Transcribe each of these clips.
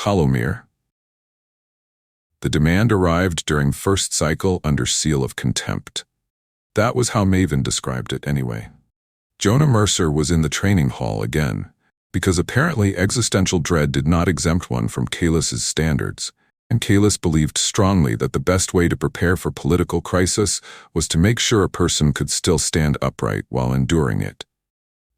Hallowmere. The demand arrived during first cycle under seal of contempt. That was how Maven described it anyway. Jonah Mercer was in the training hall again, because apparently existential dread did not exempt one from Kalis's standards, and Kalis believed strongly that the best way to prepare for political crisis was to make sure a person could still stand upright while enduring it.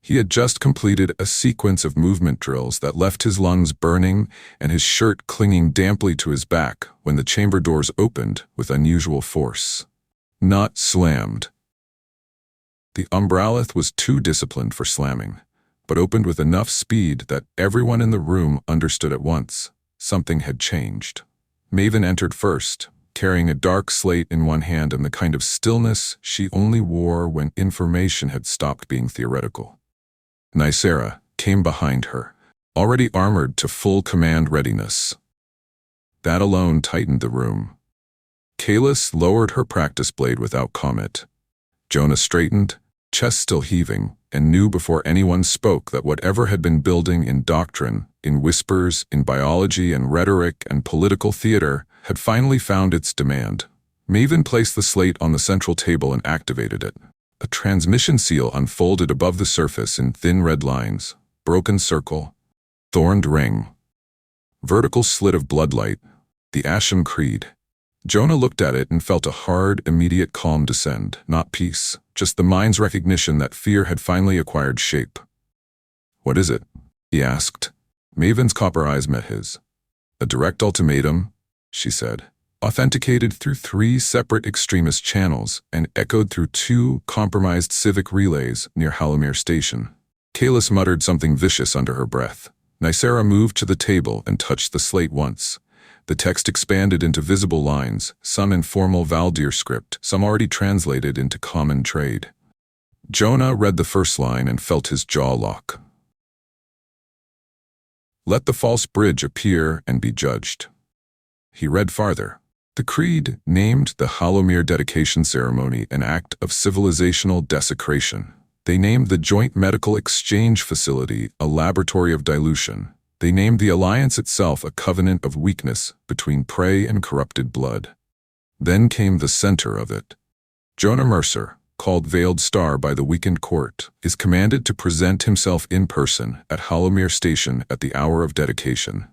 He had just completed a sequence of movement drills that left his lungs burning and his shirt clinging damply to his back when the chamber doors opened with unusual force. Not slammed. The Umbralith was too disciplined for slamming, but opened with enough speed that everyone in the room understood at once. Something had changed. Maven entered first, carrying a dark slate in one hand and the kind of stillness she only wore when information had stopped being theoretical. Nicera came behind her, already armored to full command readiness. That alone tightened the room. Kalis lowered her practice blade without comment. Jonah straightened, chest still heaving, and knew before anyone spoke that whatever had been building in doctrine, in whispers, in biology and rhetoric and political theater, had finally found its demand. Maven placed the slate on the central table and activated it. A transmission seal unfolded above the surface in thin red lines, broken circle, thorned ring, vertical slit of bloodlight, the Ashen Creed. Jonah looked at it and felt a hard, immediate calm descend, not peace, just the mind's recognition that fear had finally acquired shape. "What is it?" he asked. Maven's copper eyes met his. "A direct ultimatum," she said. "Authenticated through 3 separate extremist channels and echoed through 2 compromised civic relays near Hallowmere Station." Kalis muttered something vicious under her breath. Nicera moved to the table and touched the slate once. The text expanded into visible lines, some in formal Valdir script, some already translated into common trade. Jonah read the first line and felt his jaw lock. "Let the false bridge appear and be judged." He read farther. The Creed named the Hallowmere dedication ceremony an act of civilizational desecration. They named the Joint Medical Exchange Facility a laboratory of dilution. They named the alliance itself a covenant of weakness between prey and corrupted blood. Then came the center of it. Jonah Mercer, called Veiled Star by the weakened court, is commanded to present himself in person at Hallowmere Station at the hour of dedication.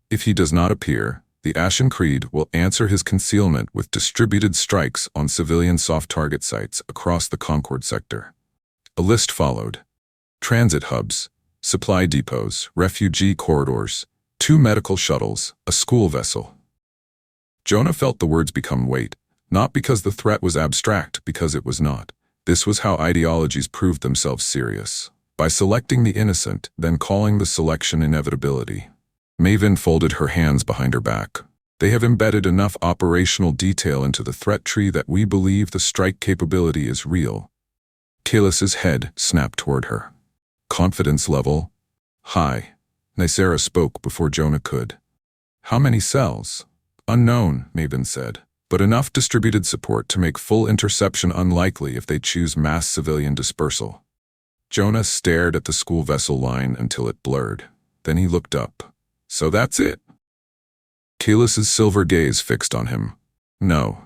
If he does not appear, the Ashen Creed will answer his concealment with distributed strikes on civilian soft target sites across the Concord sector. A list followed. Transit hubs, supply depots, refugee corridors, 2 medical shuttles, a school vessel. Jonah felt the words become weight, not because the threat was abstract, because it was not. This was how ideologies proved themselves serious, by selecting the innocent, then calling the selection inevitability. Maven folded her hands behind her back. "They have embedded enough operational detail into the threat tree that we believe the strike capability is real." Kalis's head snapped toward her. "Confidence level?" "High." Nicera spoke before Jonah could. "How many cells?" "Unknown," Maven said, "but enough distributed support to make full interception unlikely if they choose mass civilian dispersal." Jonah stared at the school vessel line until it blurred. Then he looked up. "So that's it?" Kalis's silver gaze fixed on him. "No."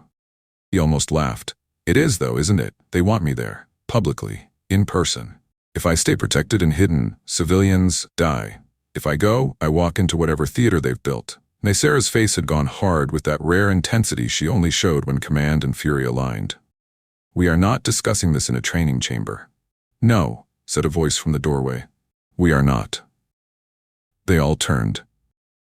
He almost laughed. "It is though, isn't it? They want me there, publicly, in person. If I stay protected and hidden, civilians die. If I go, I walk into whatever theater they've built." Nicera's face had gone hard with that rare intensity she only showed when command and fury aligned. "We are not discussing this in a training chamber." "No," said a voice from the doorway. "We are not." They all turned.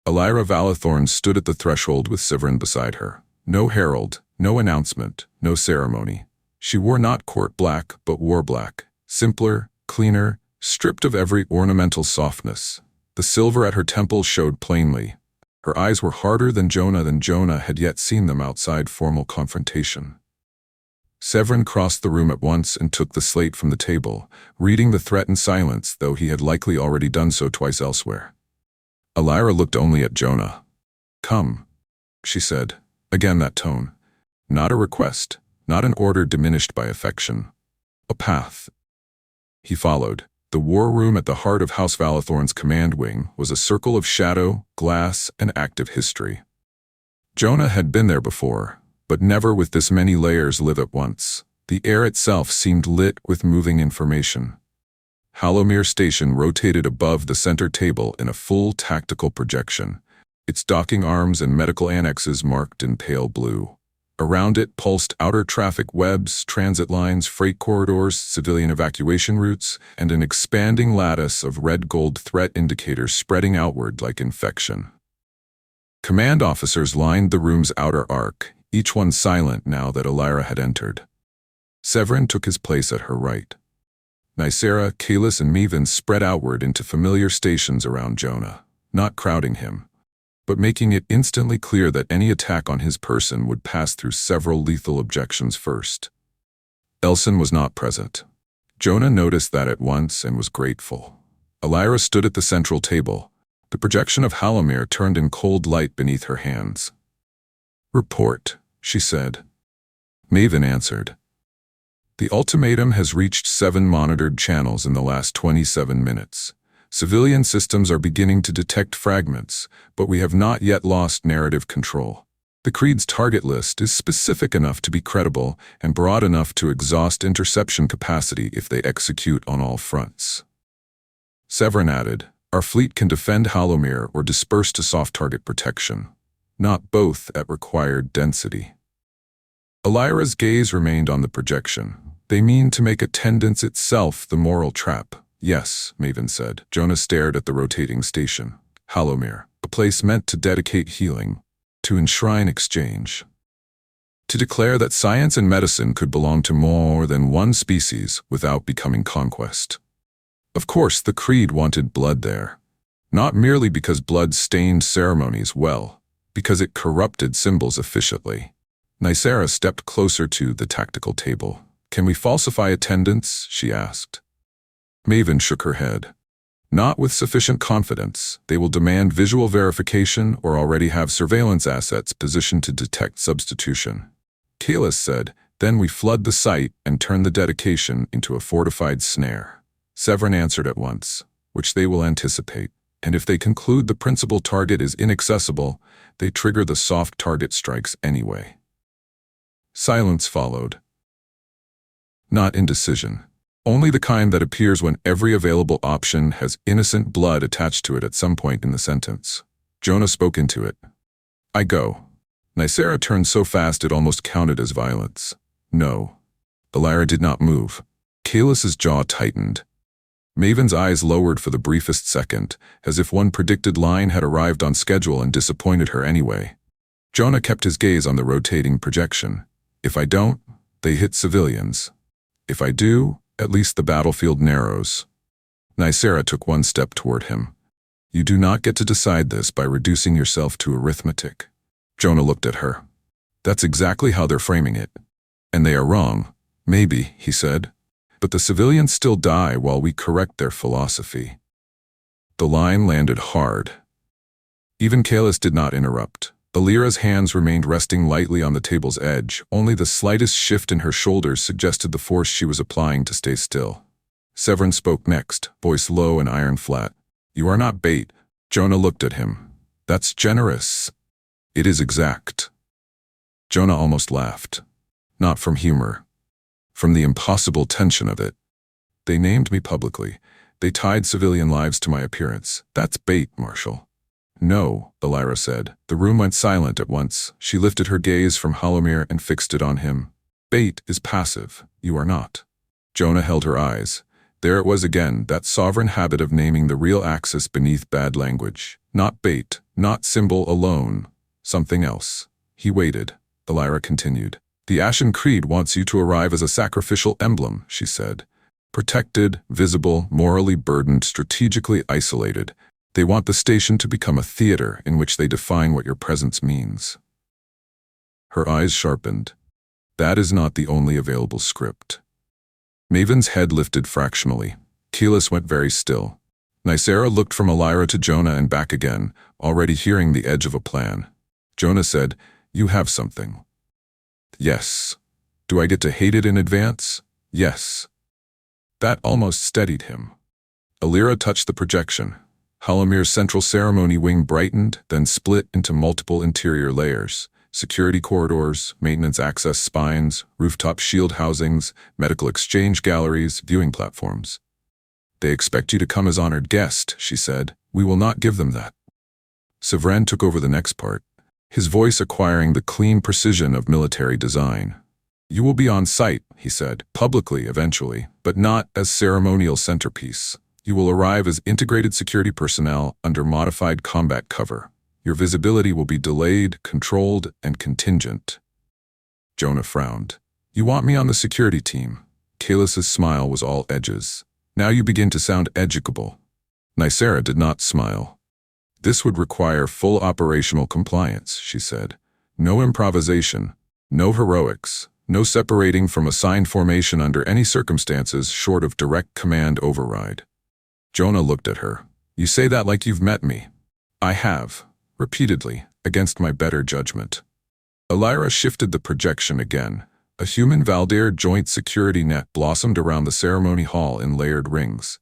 House Valethorne stood at the threshold with Severin beside her. No herald, no announcement, no ceremony. She wore not court black, but war black. Simpler, cleaner, stripped of every ornamental softness. The silver at her temple showed plainly. Her eyes were harder than Jonah had yet seen them outside formal confrontation. Severin crossed the room at once and took the slate from the table, reading the threat in silence, though he had likely already done so twice elsewhere. Elira looked only at Jonah. "Come," she said, again that tone. Not a request, not an order diminished by affection. A path. He followed, The war room at the heart of House Valethorne's command wing was a circle of shadow, glass, and active history. Jonah had been there before, but never with this many layers lit at once. The air itself seemed lit with moving information. Hallowmere Station rotated above the center table in a full tactical projection, its docking arms and medical annexes marked in pale blue. Around it pulsed outer traffic webs, transit lines, freight corridors, civilian evacuation routes, and an expanding lattice of red-gold threat indicators spreading outward like infection. Command officers lined the room's outer arc, each one silent now that Elira had entered. Severin took his place at her right. Nicera, Kalis, and Maven spread outward into familiar stations around Jonah, not crowding him, but making it instantly clear that any attack on his person would pass through several lethal objections first. Elson was not present. Jonah noticed that at once and was grateful. Elira stood at the central table. The projection of Hallowmere turned in cold light beneath her hands. "Report," she said. Maven answered. "The ultimatum has reached 7 monitored channels in the last 27 minutes. Civilian systems are beginning to detect fragments, but we have not yet lost narrative control. The Creed's target list is specific enough to be credible and broad enough to exhaust interception capacity if they execute on all fronts." Severin added, "Our fleet can defend Hallowmere or disperse to soft target protection, not both at required density." Elira's gaze remained on the projection. "They mean to make attendance itself the moral trap." "Yes," Maven said. Jonah stared at the rotating station. "Hallowmere, a place meant to dedicate healing, to enshrine exchange, to declare that science and medicine could belong to more than one species without becoming conquest." Of course, the Creed wanted blood there. Not merely because blood stained ceremonies well, because it corrupted symbols efficiently. Nicera stepped closer to the tactical table. "Can we falsify attendance?" she asked. Maven shook her head. "Not with sufficient confidence. They will demand visual verification or already have surveillance assets positioned to detect substitution." Kalis said, "Then we flood the site and turn the dedication into a fortified snare." Severin answered at once, "Which they will anticipate. And if they conclude the principal target is inaccessible, they trigger the soft target strikes anyway." Silence followed. Not indecision. Only the kind that appears when every available option has innocent blood attached to it at some point in the sentence. Jonah spoke into it. "I go." Nicera turned so fast it almost counted as violence. "No." Elira did not move. Kalis's jaw tightened. Maven's eyes lowered for the briefest second, as if one predicted line had arrived on schedule and disappointed her anyway. Jonah kept his gaze on the rotating projection. "If I don't, they hit civilians. If I do, at least the battlefield narrows." Nicera took one step toward him. "You do not get to decide this by reducing yourself to arithmetic." Jonah looked at her. "That's exactly how they're framing it. And they are wrong, maybe," he said. "But the civilians still die while we correct their philosophy." The line landed hard. Even Kalis did not interrupt. Elira's hands remained resting lightly on the table's edge. Only the slightest shift in her shoulders suggested the force she was applying to stay still. Severin spoke next, voice low and iron flat. "You are not bait." Jonah looked at him. "That's generous." "It is exact." Jonah almost laughed. Not from humor. From the impossible tension of it. "They named me publicly. They tied civilian lives to my appearance. That's bait, Marshal." "No," Elira said. The room went silent at once. She lifted her gaze from Hallowmere and fixed it on him. "Bait is passive. You are not." Jonah held her eyes. There it was again, that sovereign habit of naming the real axis beneath bad language. Not bait, not symbol alone. Something else. He waited. Elira continued. "The Ashen Creed wants you to arrive as a sacrificial emblem," she said. "Protected, visible, morally burdened, strategically isolated. They want the station to become a theater in which they define what your presence means." Her eyes sharpened. "That is not the only available script." Maven's head lifted fractionally. Kalis went very still. Nicera looked from Elira to Jonah and back again, already hearing the edge of a plan. Jonah said, "You have something." "Yes." "Do I get to hate it in advance?" "Yes." That almost steadied him. Alira touched the projection. Hallowmere's central ceremony wing brightened, then split into multiple interior layers. Security corridors, maintenance access spines, rooftop shield housings, medical exchange galleries, viewing platforms. They expect you to come as honored guest, she said. We will not give them that. Severin took over the next part, his voice acquiring the clean precision of military design. You will be on site, he said, publicly eventually, but not as ceremonial centerpiece. You will arrive as integrated security personnel under modified combat cover. Your visibility will be delayed, controlled, and contingent. Jonah frowned. You want me on the security team? Kaelus's smile was all edges. Now you begin to sound educable. Nicera did not smile. This would require full operational compliance, she said. No improvisation, no heroics, no separating from assigned formation under any circumstances short of direct command override. Jonah looked at her. You say that like you've met me. I have. Repeatedly, against my better judgment. Alira shifted the projection again. A human Valdir joint security net blossomed around the ceremony hall in layered rings.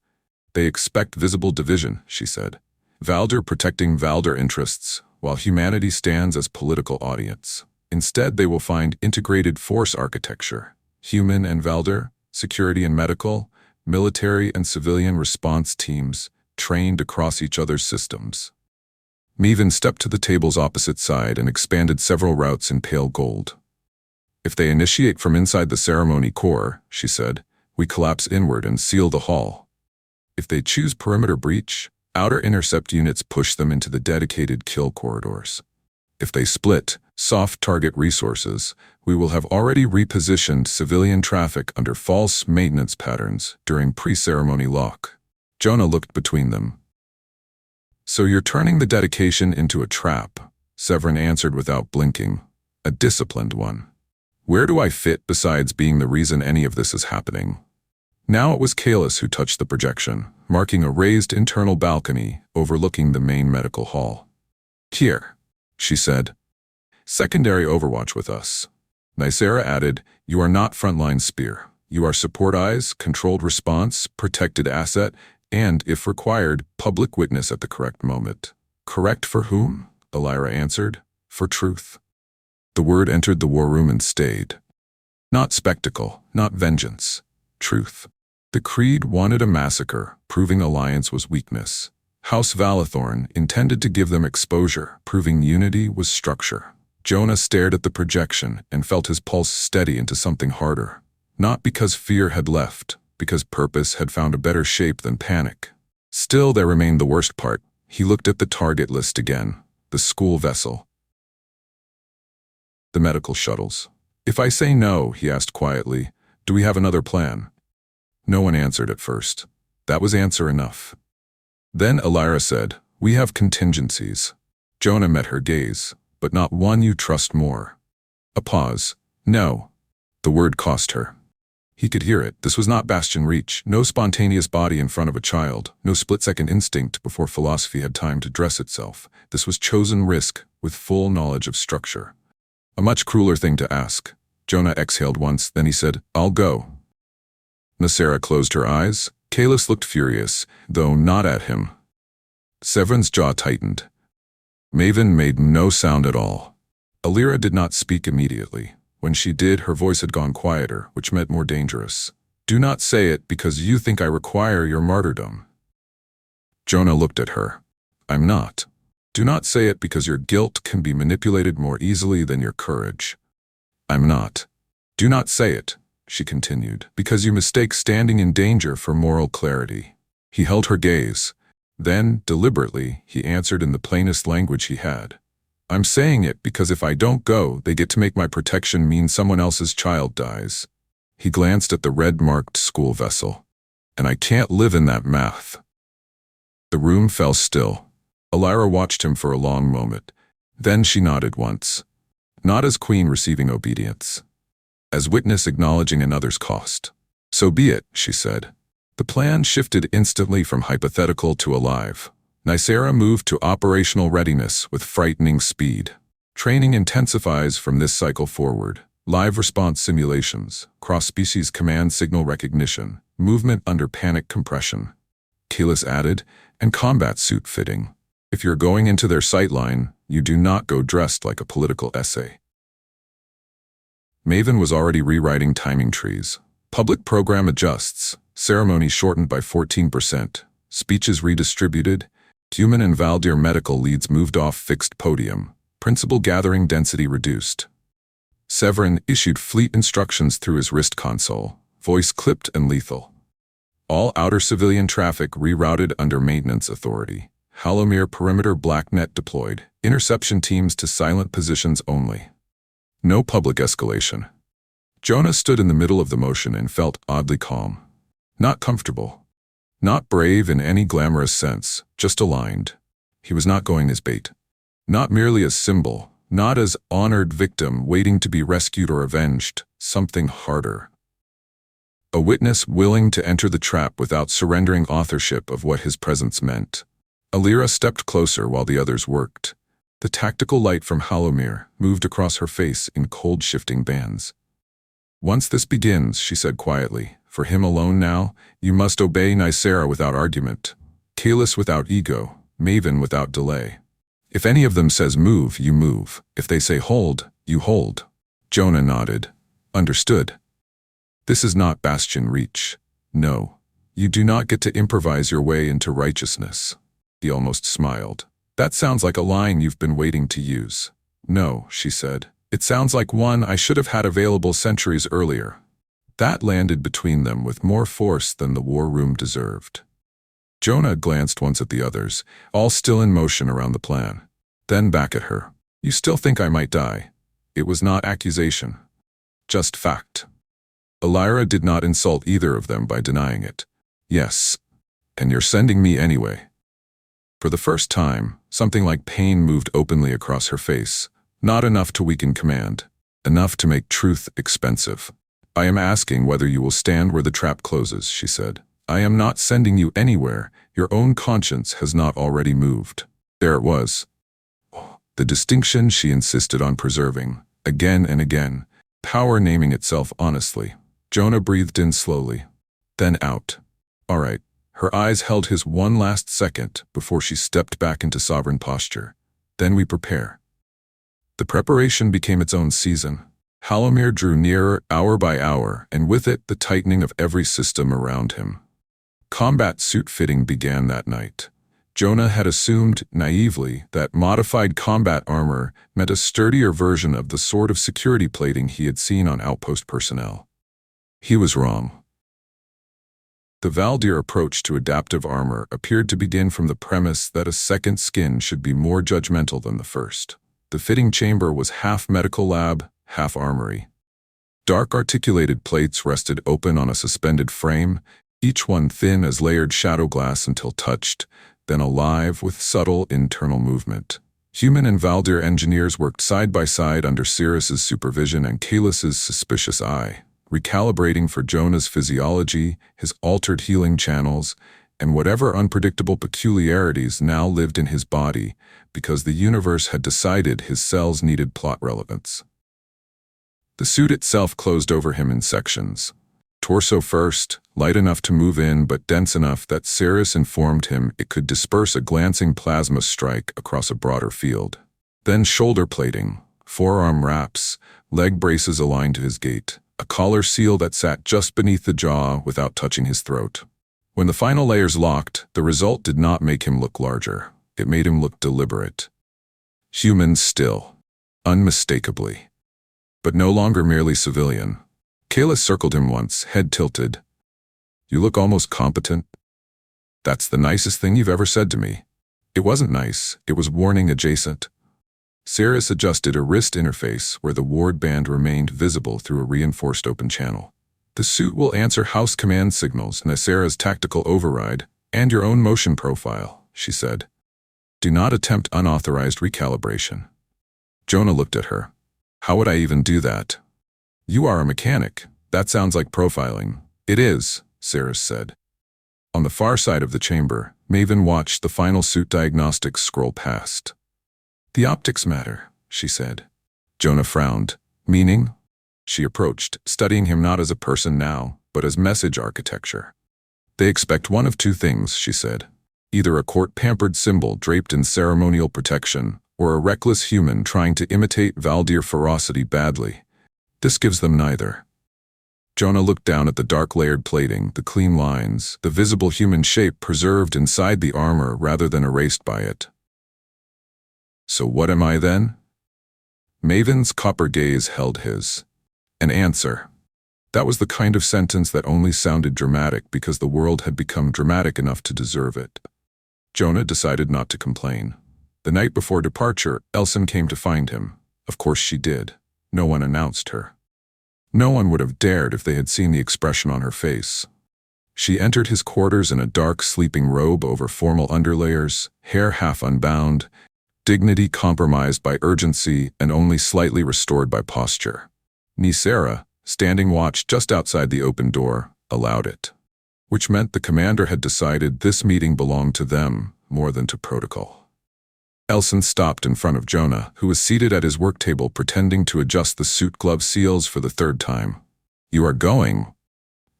They expect visible division, she said. Valdir protecting Valdir interests, while humanity stands as political audience. Instead, they will find integrated force architecture. Human and Valdir, security and medical, military and civilian response teams, trained across each other's systems. Mevin stepped to the table's opposite side and expanded several routes in pale gold. If they initiate from inside the ceremony core, she said, we collapse inward and seal the hall. If they choose perimeter breach, outer intercept units push them into the dedicated kill corridors. If they split, soft target resources, we will have already repositioned civilian traffic under false maintenance patterns during pre-ceremony lock. Jonah looked between them. So you're turning the dedication into a trap, Severin answered without blinking. A disciplined one. Where do I fit besides being the reason any of this is happening? Now it was Kaelus who touched the projection, marking a raised internal balcony overlooking the main medical hall. Here, she said. Secondary overwatch with us. Nicera added, you are not frontline spear. You are support eyes, controlled response, protected asset, and, if required, public witness at the correct moment. Correct for whom? Alira answered. For truth. The word entered the war room and stayed. Not spectacle, not vengeance. Truth. The Creed wanted a massacre, proving alliance was weakness. House Valethorne intended to give them exposure, proving unity was structure. Jonah stared at the projection and felt his pulse steady into something harder. Not because fear had left, because purpose had found a better shape than panic. Still, there remained the worst part. He looked at the target list again. The school vessel. The medical shuttles. If I say no, he asked quietly, do we have another plan? No one answered at first. That was answer enough. Then Alira said, we have contingencies. Jonah met her gaze, but not one you trust more. A pause. No. The word cost her. He could hear it. This was not Bastion Reach, no spontaneous body in front of a child, no split-second instinct before philosophy had time to dress itself. This was chosen risk with full knowledge of structure. A much crueler thing to ask. Jonah exhaled once, then he said, I'll go. Nicera closed her eyes. Kaelus looked furious, though not at him. Severin's jaw tightened. Maven made no sound at all. Alira did not speak immediately. When she did, her voice had gone quieter, which meant more dangerous. Do not say it because you think I require your martyrdom. Jonah looked at her. I'm not. Do not say it because your guilt can be manipulated more easily than your courage. I'm not. Do not say it, she continued, because you mistake standing in danger for moral clarity. He held her gaze. Then, deliberately, he answered in the plainest language he had. I'm saying it because if I don't go, they get to make my protection mean someone else's child dies. He glanced at the red-marked school vessel. And I can't live in that math. The room fell still. Alira watched him for a long moment. Then she nodded once. Not as queen receiving obedience. As witness acknowledging another's cost. So be it, she said. The plan shifted instantly from hypothetical to alive. Nicera moved to operational readiness with frightening speed. Training intensifies from this cycle forward. Live response simulations, cross-species command signal recognition, movement under panic compression. Kalis added, and combat suit fitting. If you're going into their sightline, you do not go dressed like a political essay. Maven was already rewriting timing trees. Public program adjusts, ceremony shortened by 14%, speeches redistributed, human and Valdir medical leads moved off fixed podium, principal gathering density reduced. Severin issued fleet instructions through his wrist console, voice clipped and lethal. All outer civilian traffic rerouted under maintenance authority. Hallowmere perimeter blacknet deployed, interception teams to silent positions only. No public escalation. Jonah stood in the middle of the motion and felt oddly calm. Not comfortable. Not brave in any glamorous sense, just aligned. He was not going as bait. Not merely as symbol, not as honored victim waiting to be rescued or avenged, something harder. A witness willing to enter the trap without surrendering authorship of what his presence meant. Alira stepped closer while the others worked. The tactical light from Hallowmere moved across her face in cold shifting bands. Once this begins, she said quietly, for him alone now, you must obey Nicera without argument, Kalis without ego, Maven without delay. If any of them says move, you move. If they say hold, you hold. Jonah nodded. Understood. This is not Bastion Reach. No, you do not get to improvise your way into righteousness. He almost smiled. That sounds like a line you've been waiting to use. No, she said. It sounds like one I should have had available centuries earlier. That landed between them with more force than the war room deserved. Jonah glanced once at the others, all still in motion around the plan. Then back at her. You still think I might die? It was not accusation. Just fact. Alira did not insult either of them by denying it. Yes. And you're sending me anyway. For the first time, something like pain moved openly across her face. Not enough to weaken command. Enough to make truth expensive. I am asking whether you will stand where the trap closes, she said. I am not sending you anywhere. Your own conscience has not already moved. There it was. The distinction she insisted on preserving, again and again, power naming itself honestly. Jonah breathed in slowly, then out. All right. Her eyes held his one last second before she stepped back into sovereign posture. Then we prepare. The preparation became its own season. Hallowmere drew nearer hour by hour, and with it the tightening of every system around him. Combat suit fitting began that night. Jonah had assumed, naively, that modified combat armor meant a sturdier version of the sort of security plating he had seen on outpost personnel. He was wrong. The Valdir approach to adaptive armor appeared to begin from the premise that a second skin should be more judgmental than the first. The fitting chamber was half medical lab, half armory. Dark articulated plates rested open on a suspended frame, each one thin as layered shadow glass until touched, then alive with subtle internal movement. Human and Valdir engineers worked side by side under Cirrus's supervision and Kalis's suspicious eye, recalibrating for Jonah's physiology, his altered healing channels, and whatever unpredictable peculiarities now lived in his body, because the universe had decided his cells needed plot relevance. The suit itself closed over him in sections. Torso first, light enough to move in but dense enough that Cirrus informed him it could disperse a glancing plasma strike across a broader field. Then shoulder plating, forearm wraps, leg braces aligned to his gait, a collar seal that sat just beneath the jaw without touching his throat. When the final layers locked, the result did not make him look larger. It made him look deliberate. Human still, unmistakably. But no longer merely civilian. Kalis circled him once, head tilted. You look almost competent. That's the nicest thing you've ever said to me. It wasn't nice, it was warning adjacent. Cirrus adjusted a wrist interface where the ward band remained visible through a reinforced open channel. The suit will answer house command signals, Nicera's tactical override, and your own motion profile, she said. Do not attempt unauthorized recalibration. Jonah looked at her. How would I even do that? You are a mechanic. That sounds like profiling. It is, Cirrus said. On the far side of the chamber, Maven watched the final suit diagnostics scroll past. The optics matter, she said. Jonah frowned. Meaning? She approached, studying him not as a person now, but as message architecture. They expect one of two things, she said. Either a court-pampered symbol draped in ceremonial protection, or a reckless human trying to imitate Valdir ferocity badly. This gives them neither. Jonah looked down at the dark layered plating, the clean lines, the visible human shape preserved inside the armor rather than erased by it. So what am I then? Maven's copper gaze held his. An answer. That was the kind of sentence that only sounded dramatic because the world had become dramatic enough to deserve it. Jonah decided not to complain. The night before departure, Elsen came to find him. Of course she did. No one announced her. No one would have dared if they had seen the expression on her face. She entered his quarters in a dark sleeping robe over formal underlayers, hair half unbound, dignity compromised by urgency and only slightly restored by posture. Nisera, standing watch just outside the open door, allowed it. Which meant the commander had decided this meeting belonged to them more than to protocol. Elsen stopped in front of Jonah, who was seated at his work table pretending to adjust the suit glove seals for the third time. "You are going,"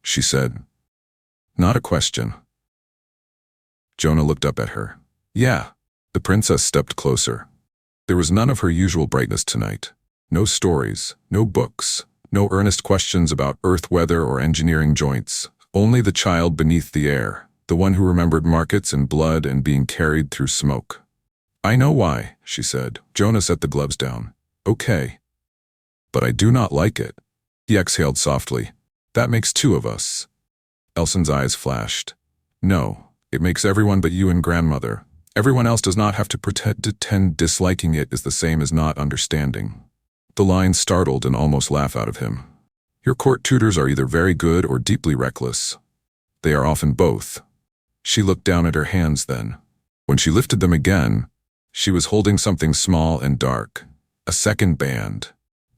she said. Not a question. Jonah looked up at her. "Yeah." The princess stepped closer. There was none of her usual brightness tonight. No stories, no books, no earnest questions about earth weather or engineering joints. Only the child beneath the air, the one who remembered markets and blood and being carried through smoke. "I know why," she said. Jonah set the gloves down. "Okay. But I do not like it." He exhaled softly. "That makes two of us." Elsen's eyes flashed. "No, it makes everyone but you and grandmother. Everyone else does not have to pretend disliking it is the same as not understanding." The line startled and almost laughed out of him. "Your court tutors are either very good or deeply reckless. They are often both." She looked down at her hands then. When she lifted them again, she was holding something small and dark. A second band.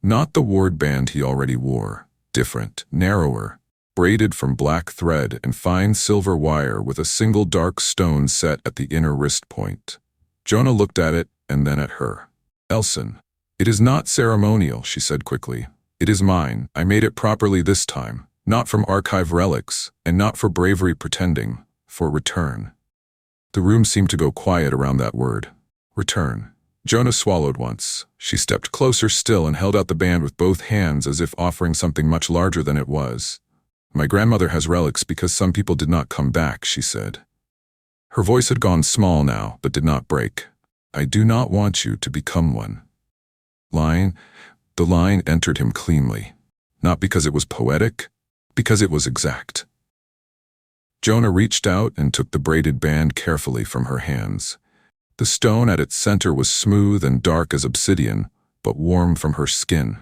Not the ward band he already wore. Different, narrower, braided from black thread and fine silver wire with a single dark stone set at the inner wrist point. Jonah looked at it and then at her. "Elsen, it is not ceremonial," she said quickly. "It is mine. I made it properly this time. Not from archive relics, and not for bravery pretending. For return." The room seemed to go quiet around that word. Return. Jonah swallowed once. She stepped closer still and held out the band with both hands as if offering something much larger than it was. "My grandmother has relics because some people did not come back," she said. Her voice had gone small now, but did not break. "I do not want you to become one." The line entered him cleanly. Not because it was poetic, because it was exact. Jonah reached out and took the braided band carefully from her hands. The stone at its center was smooth and dark as obsidian, but warm from her skin.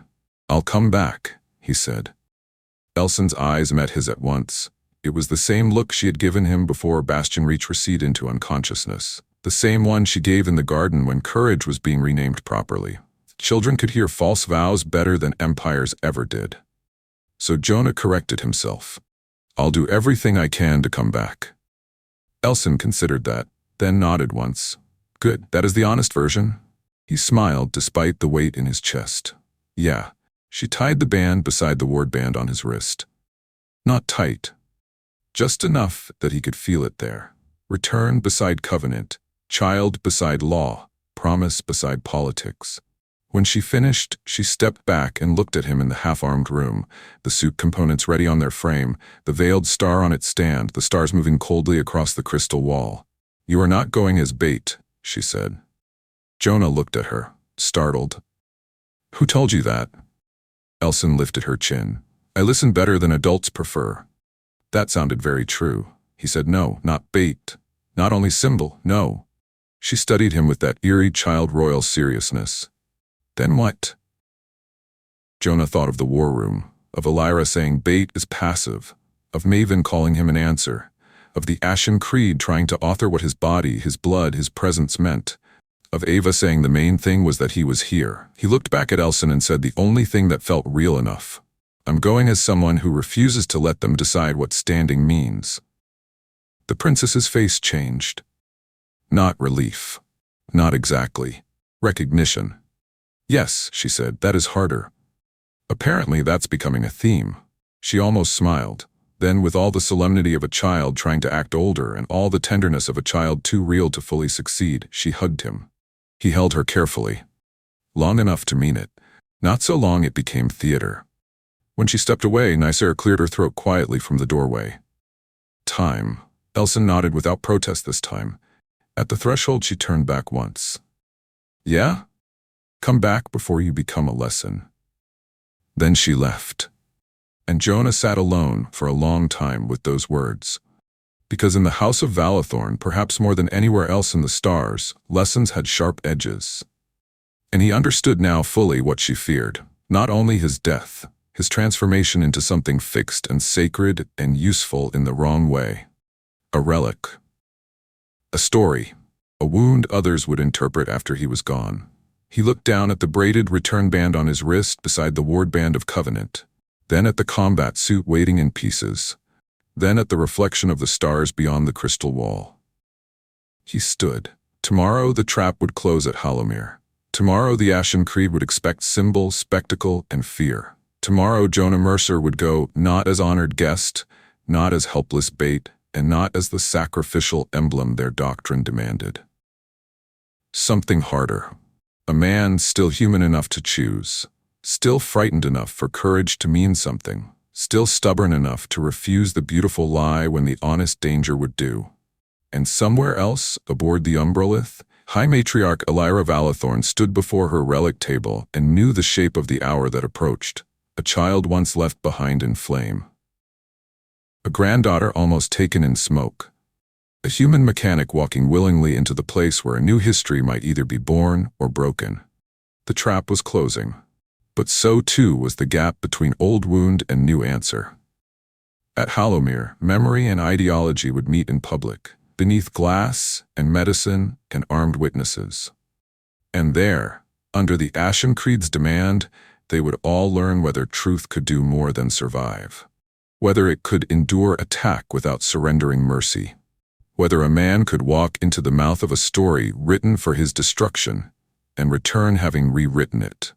"I'll come back," he said. Elsen's eyes met his at once. It was the same look she had given him before Bastion Reach receded into unconsciousness. The same one she gave in the garden when courage was being renamed properly. Children could hear false vows better than empires ever did. So Jonah corrected himself. "I'll do everything I can to come back." Elsen considered that, then nodded once. "Good, that is the honest version." He smiled despite the weight in his chest. "Yeah." She tied the band beside the ward band on his wrist. Not tight. Just enough that he could feel it there. Return beside covenant, child beside law, promise beside politics. When she finished, she stepped back and looked at him in the half-armed room, the suit components ready on their frame, the veiled star on its stand, the stars moving coldly across the crystal wall. "You are not going as bait," she said. Jonah looked at her, startled. "Who told you that?" Elsen lifted her chin. "I listen better than adults prefer." That sounded very true. He said no, not bait. Not only symbol, no. She studied him with that eerie child royal seriousness. "Then what?" Jonah thought of the war room, of Elira saying bait is passive, of Maven calling him an answer, of the Ashen Creed trying to author what his body, his blood, his presence meant, of Ava saying the main thing was that he was here. He looked back at Elsen and said the only thing that felt real enough. "I'm going as someone who refuses to let them decide what standing means." The princess's face changed. Not relief. Not exactly. Recognition. "Yes," she said, "that is harder." Apparently that's becoming a theme. She almost smiled. Then, with all the solemnity of a child trying to act older and all the tenderness of a child too real to fully succeed, she hugged him. He held her carefully. Long enough to mean it. Not so long it became theater. When she stepped away, Mercer cleared her throat quietly from the doorway. Time. Elsa nodded without protest this time. At the threshold, she turned back once. Yeah? Come back before you become a lesson. Then she left. And Jonah sat alone for a long time with those words. Because in the House of Valethorne, perhaps more than anywhere else in the stars, lessons had sharp edges. And he understood now fully what she feared. Not only his death, his transformation into something fixed and sacred and useful in the wrong way. A relic. A story. A wound others would interpret after he was gone. He looked down at the braided return band on his wrist beside the ward band of Covenant. Then at the combat suit waiting in pieces. Then at the reflection of the stars beyond the crystal wall. He stood. Tomorrow the trap would close at Hallowmere. Tomorrow the Ashen Creed would expect symbol, spectacle, and fear. Tomorrow Jonah Mercer would go not as honored guest, not as helpless bait, and not as the sacrificial emblem their doctrine demanded. Something harder. A man still human enough to choose. Still frightened enough for courage to mean something, still stubborn enough to refuse the beautiful lie when the honest danger would do. And somewhere else, aboard the Umbralith, High Matriarch Elira Valethorne stood before her relic table and knew the shape of the hour that approached, a child once left behind in flame. A granddaughter almost taken in smoke. A human mechanic walking willingly into the place where a new history might either be born or broken. The trap was closing. But so too was the gap between old wound and new answer. At Hallowmere, memory and ideology would meet in public, beneath glass and medicine and armed witnesses. And there, under the Ashen Creed's demand, they would all learn whether truth could do more than survive. Whether it could endure attack without surrendering mercy. Whether a man could walk into the mouth of a story written for his destruction and return having rewritten it.